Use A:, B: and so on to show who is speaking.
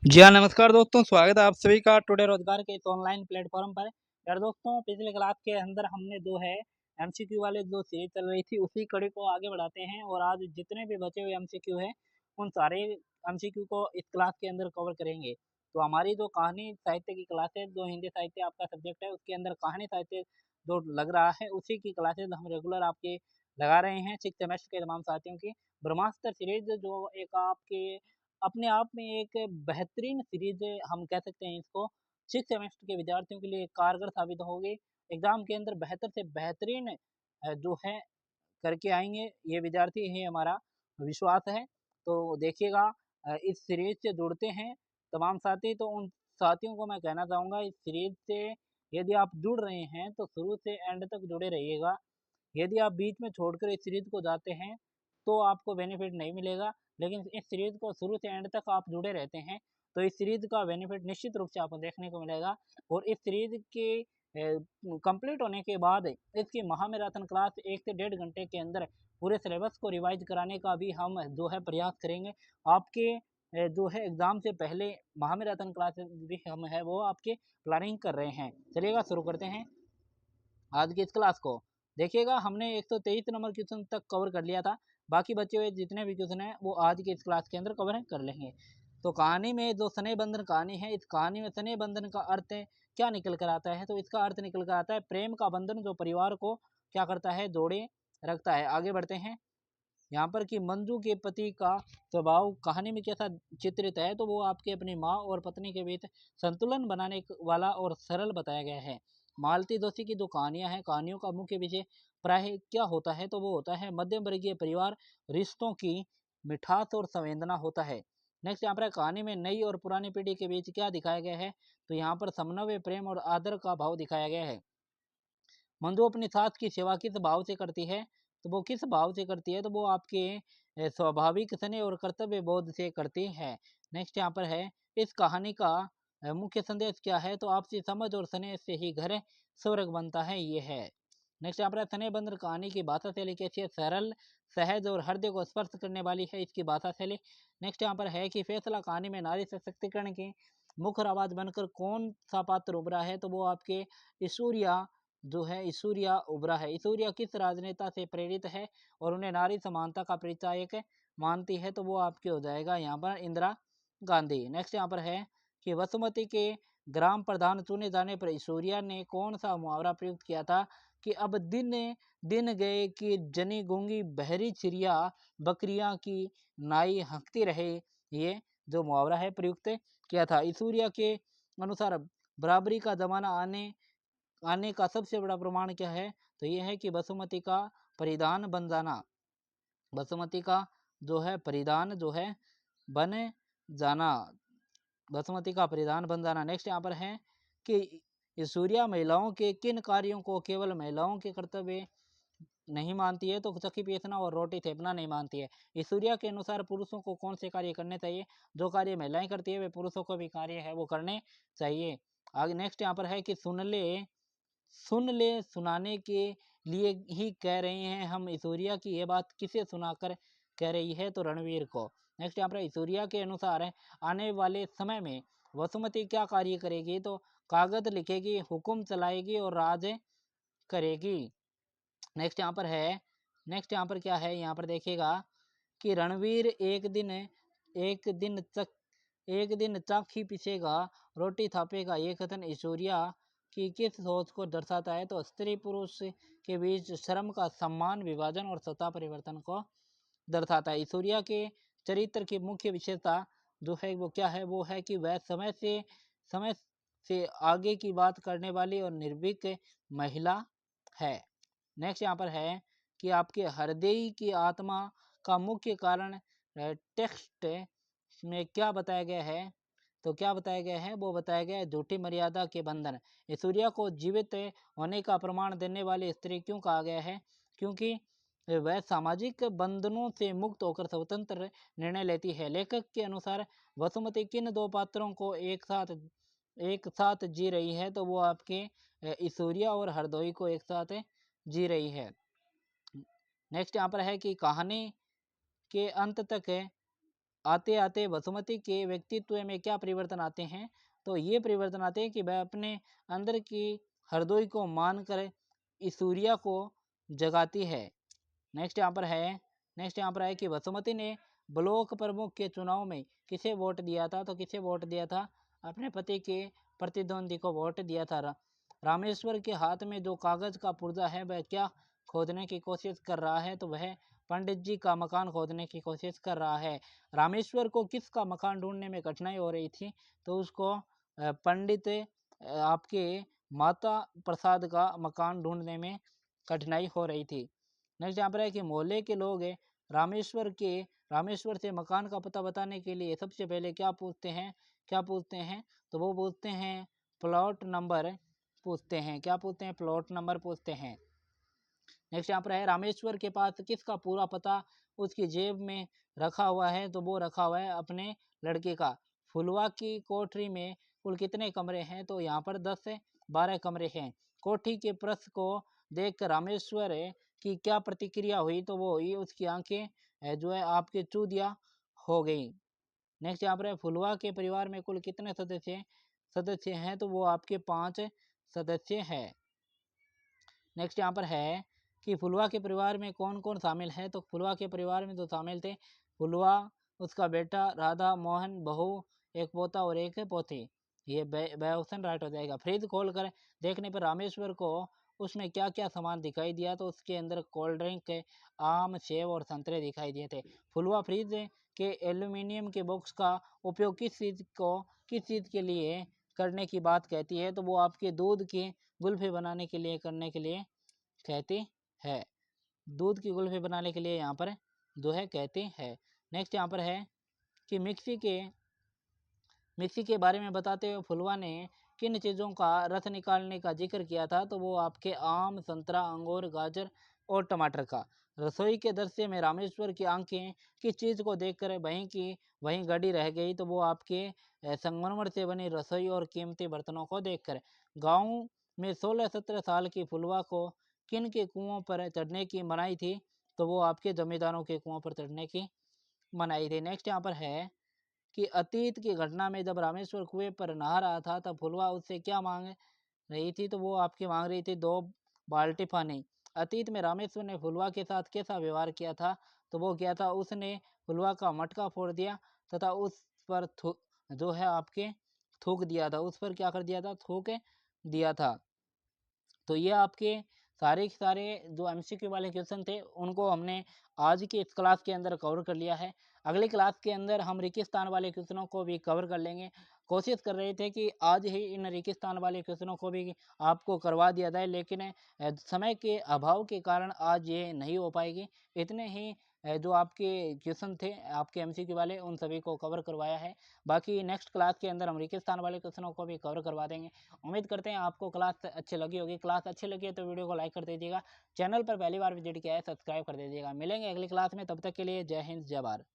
A: जी हाँ, नमस्कार दोस्तों, स्वागत है आप सभी का टुडे रोजगार के इस ऑनलाइन प्लेटफॉर्म पर। यार दोस्तों, पिछले क्लास के अंदर हमने जो है एमसीक्यू वाले जो सीरीज चल रही थी उसी कड़ी को आगे बढ़ाते हैं और आज जितने भी बचे हुए एमसीक्यू हैं उन सारे एमसीक्यू को इस क्लास के अंदर कवर करेंगे। तो हमारी जो कहानी साहित्य की क्लास है, जो हिंदी साहित्य आपका सब्जेक्ट है, उसके अंदर कहानी साहित्य जो लग रहा है उसी की क्लासेज हम रेगुलर आपके लगा रहे हैं 6 सेमेस्टर के तमाम साथियों की। ब्रह्मास्त्र सीरीज जो एक आपके अपने आप में एक बेहतरीन सीरीज हम कह सकते हैं इसको। 6 सेमेस्टर के विद्यार्थियों के लिए कारगर साबित होगी। एग्जाम के अंदर बेहतर से बेहतरीन जो है करके आएंगे ये विद्यार्थी ही हमारा विश्वास है। तो देखिएगा, इस सीरीज से जुड़ते हैं तमाम साथी, तो उन साथियों को मैं कहना चाहूँगा इस सीरीज से यदि आप जुड़ रहे हैं तो शुरू से एंड तक जुड़े रहिएगा। यदि आप बीच में छोड़कर इस सीरीज को जाते हैं तो आपको बेनिफिट नहीं मिलेगा, लेकिन इस सीरीज को शुरू से एंड तक आप जुड़े रहते हैं तो इस सीरीज का बेनिफिट निश्चित रूप से आपको देखने को मिलेगा। और इस सीरीज के कंप्लीट होने के बाद इसकी महामैराथन क्लास 1 से 1.5 घंटे के अंदर पूरे सिलेबस को रिवाइज कराने का भी हम जो है प्रयास करेंगे। आपके जो है एग्जाम से पहले महामैराथन क्लास भी हम है वो आपके प्लानिंग कर रहे हैं। चलिएगा शुरू करते हैं आज की इस क्लास को। देखिएगा, हमने 123 नंबर क्वेश्चन तक कवर कर लिया था। बाकी बचे हुए जितने भी क्वेश्चन हैं वो आज की इस क्लास के अंदर कवर कर लेंगे। तो कहानी में जो स्नेह बंधन कहानी है, इस कहानी में स्नेह बंधन का अर्थ क्या निकल कर आता है? तो इसका अर्थ निकल कर आता है प्रेम का बंधन जो परिवार को क्या करता है, जोड़े रखता है। आगे बढ़ते हैं। यहाँ पर कि मंजू के पति का स्वभाव कहानी में कैसा चित्रित है, तो वो आपके अपनी माँ और पत्नी के बीच संतुलन बनाने वाला और सरल बताया गया है। मालती जोशी की जो कहानियां हैं, कहानियों का मुख्य विषय प्राय क्या होता है, तो वो होता है मध्यम वर्गीय परिवार, रिश्तों की मिठास और संवेदना होता है। नेक्स्ट यहाँ पर कहानी में नई और पुरानी पीढ़ी के बीच क्या दिखाया गया है, तो यहाँ पर समन्वय, प्रेम और आदर का भाव दिखाया गया है। मंजू अपनी सास की सेवा किस भाव से करती है, तो वो किस भाव से करती है, तो वो आपके स्वाभाविक स्नेह और कर्तव्य बोध से करती है। नेक्स्ट यहाँ पर है इस कहानी का मुख्य संदेश क्या है, तो आपसी समझ और स्नेह से ही घर स्वर्ग बनता है, ये है। नेक्स्ट यहाँ पर स्नेह बंधन कहानी की भाषा शैली कैसी है, सरल, सहज और हृदय को स्पर्श करने वाली है इसकी भाषा शैली। नेक्स्ट यहाँ पर है कि फैसला कहानी में नारी सशक्तिकरण की मुख्य आवाज बनकर कौन सा पात्र उभरा है, तो वो आपके ईश्वरिया जो है ईश्वरिया उभरा है। ईश्वरिया किस राजनेता से प्रेरित है और उन्हें नारी समानता का परिचायक मानती है, तो वो आपके हो जाएगा यहाँ पर इंदिरा गांधी। नेक्स्ट यहाँ पर है कि वसुमती के ग्राम प्रधान चुने जाने पर ईश्वरिया ने कौन सा मुहावरा प्रयुक्त किया था, कि अब दिन दिन गए कि जनी गूंगी बहरी चिड़िया बकरियां की नाई हंकती रहे, ये जो मुहावरा है प्रयुक्त किया था। ईश्वरिया के अनुसार बराबरी का जमाना आने का सबसे बड़ा प्रमाण क्या है, तो ये है कि बासुमती का परिधान बन जाना। बासुमती का जो है परिधान जो है बन जाना, बासुमती का परिधान बन जाना। नेक्स्ट यहाँ पर है कि सूर्या महिलाओं के किन कार्यों को केवल महिलाओं के कर्तव्य नहीं मानती है, तो चक्की पीसना और रोटी थेपना नहीं मानती है। सूर्या के अनुसार पुरुषों को कौन से कार्य करने चाहिए, जो कार्य महिलाएं करती है वे पुरुषों को भी कार्य है वो करने चाहिए। आगे नेक्स्ट यहाँ पर है कि सुन ले सुनाने के लिए ही कह रहे हैं हम, ऐश्वर्या की ये बात किसे सुनाकर कह रही है, तो रणवीर को। नेक्स्ट यहाँ पर ऐश्वर्या के अनुसार आने वाले समय में वसुमती क्या कार्य करेगी, तो कागज लिखेगी, हुक्म चलाएगी और राज करेगी। नेक्स्ट यहाँ पर है, नेक्स्ट यहाँ पर क्या है, यहाँ पर देखिएगा कि रणवीर एक दिन चाकी पीसेगा, रोटी थापेगा, ये कथन ऐश्वर्या की किस सोच को दर्शाता है, तो स्त्री पुरुष के बीच श्रम का सम्मान, विभाजन और सत्ता परिवर्तन को दर्शाता है। ऐश्वर्या के चरित्र की मुख्य विशेषता जो है वो क्या है, वो है कि वह समय से आगे की बात करने वाली और निर्भीक महिला है। नेक्स्ट यहाँ पर है कि आपके हृदय की आत्मा का मुख्य कारण टेक्स्ट में क्या बताया गया है, तो क्या बताया गया है, वो बताया गया है झूठी मर्यादा के बंधन। ऐश्वर्या को जीवित होने का प्रमाण देने वाली स्त्री क्यों कहा गया है, क्योंकि वह सामाजिक बंधनों से मुक्त होकर स्वतंत्र निर्णय लेती है। लेखक के अनुसार वसुमती किन दो पात्रों को एक साथ जी रही है, तो वो आपके ऐश्वर्या और हरदोई को एक साथ जी रही है। नेक्स्ट यहाँ पर है कि कहानी के अंत तक आते आते वसुमती के व्यक्तित्व में क्या परिवर्तन आते हैं? तो ये परिवर्तन आते हैं कि वह अपने अंदर की हृदय को मानकर इस सूर्या को जगाती है। नेक्स्ट यहाँ पर है कि वसुमती ने ब्लॉक प्रमुख के चुनाव में किसे वोट दिया था? तो किसे वोट दिया था? अपने पति के प्रतिद्वंदी को वोट दिया था। रामेश्वर के हाथ में जो कागज का पुर्जा है वह क्या खोदने की कोशिश कर रहा है? तो वह पंडित जी का मकान खोदने की कोशिश कर रहा है। रामेश्वर को किसका मकान ढूंढने में कठिनाई हो रही थी? तो उसको पंडित आपके माता प्रसाद का मकान ढूंढने में कठिनाई हो रही थी। नेक्स्ट यहाँ पर है कि मोहल्ले के लोग रामेश्वर से मकान का पता बताने के लिए सबसे पहले क्या पूछते हैं? तो वो पूछते हैं प्लॉट नंबर पूछते हैं। क्या पूछते हैं? प्लॉट नंबर पूछते हैं। नेक्स्ट यहाँ पर है रामेश्वर के पास किसका पूरा पता उसकी जेब में रखा हुआ है? तो वो रखा हुआ है अपने लड़के का। फुलवा की कोठरी में कुल कितने कमरे हैं? तो यहाँ पर 10 से 12 कमरे हैं। कोठी के प्रश्न को देख रामेश्वर की क्या प्रतिक्रिया हुई? तो वो हुई उसकी आंखें जो है आपके चूदिया हो गई। नेक्स्ट यहाँ पर है फुलवा के परिवार में कुल कितने सदस्य हैं? तो वो आपके 5 सदस्य हैं। नेक्स्ट यहाँ पर है कि फुलवा के परिवार में कौन कौन शामिल है? तो फुलवा के परिवार में जो शामिल थे फुलवा, उसका बेटा, राधा मोहन, बहू, एक पोता और एक पोती। ये ऑप्शन राइट हो जाएगा। फ्रिज खोल कर देखने पर रामेश्वर को उसमें क्या क्या सामान दिखाई दिया? तो उसके अंदर कोल्ड ड्रिंक, आम, सेब और संतरे दिखाई दिए थे। फुलवा फ्रिज के एल्यूमिनियम के बॉक्स का उपयोग किस चीज़ के लिए करने की बात कहती है? तो वो आपके दूध की गुल्फी बनाने के लिए करने के लिए कहती है। दूध की गुल्फी बनाने के लिए यहाँ पर जो है कहती है। नेक्स्ट यहाँ पर है कि मिक्सी के बारे में बताते हुए फुलवा ने किन चीज़ों का रस निकालने का जिक्र किया था? तो वो आपके आम, संतरा, अंगूर, गाजर और टमाटर का। रसोई के दृश्य में रामेश्वर की आंखें किस चीज़ को देखकर वहीं की वहीं गड़ी रह गई? तो वो आपके संगमरमर से बनी रसोई और कीमती बर्तनों को देखकर। गाँव में 16-17 साल की फुलवा को किन के कुओं पर चढ़ने की मनाही थी? तो वो आपके जमींदारों के कुओं पर चढ़ने की मनाही थी। नेक्स्ट यहाँ पर है कि अतीत की घटना में जब रामेश्वर कुएं पर नहा रहा था तब फुलवा उससे क्या मांग रही थी? तो वो आपकी मांग रही थी 2 बाल्टी पानी। अतीत में रामेश्वर ने फुलवा के साथ कैसा व्यवहार किया था? तो वो किया था उसने फुलवा का मटका फोड़ दिया तथा उस पर जो है आपके थूक दिया था। उस पर क्या कर दिया था? थूक दिया था। तो ये आपके सारे के सारे जो एमसीक्यू वाले क्वेश्चन थे उनको हमने आज की इस क्लास के अंदर कवर कर लिया है। अगली क्लास के अंदर हम रेगिस्तान वाले क्वेश्चनों को भी कवर कर लेंगे। कोशिश कर रहे थे कि आज ही इन रेगिस्तान वाले क्वेश्चनों को भी आपको करवा दिया जाए, लेकिन समय के अभाव के कारण आज ये नहीं हो पाएगी। इतने ही जो आपके क्वेश्चन थे आपके एमसीक्यू वाले उन सभी को कवर करवाया है। बाकी नेक्स्ट क्लास के अंदर हम रेगिस्तान वाले क्वेश्चनों को भी कवर करवा देंगे। उम्मीद करते हैं आपको क्लास अच्छी लगी होगी। क्लास अच्छी लगी है तो वीडियो को लाइक कर दीजिएगा। चैनल पर पहली बार विजिट किया है सब्सक्राइब कर दीजिएगा। मिलेंगे अगली क्लास में, तब तक के लिए जय हिंद जय भारत।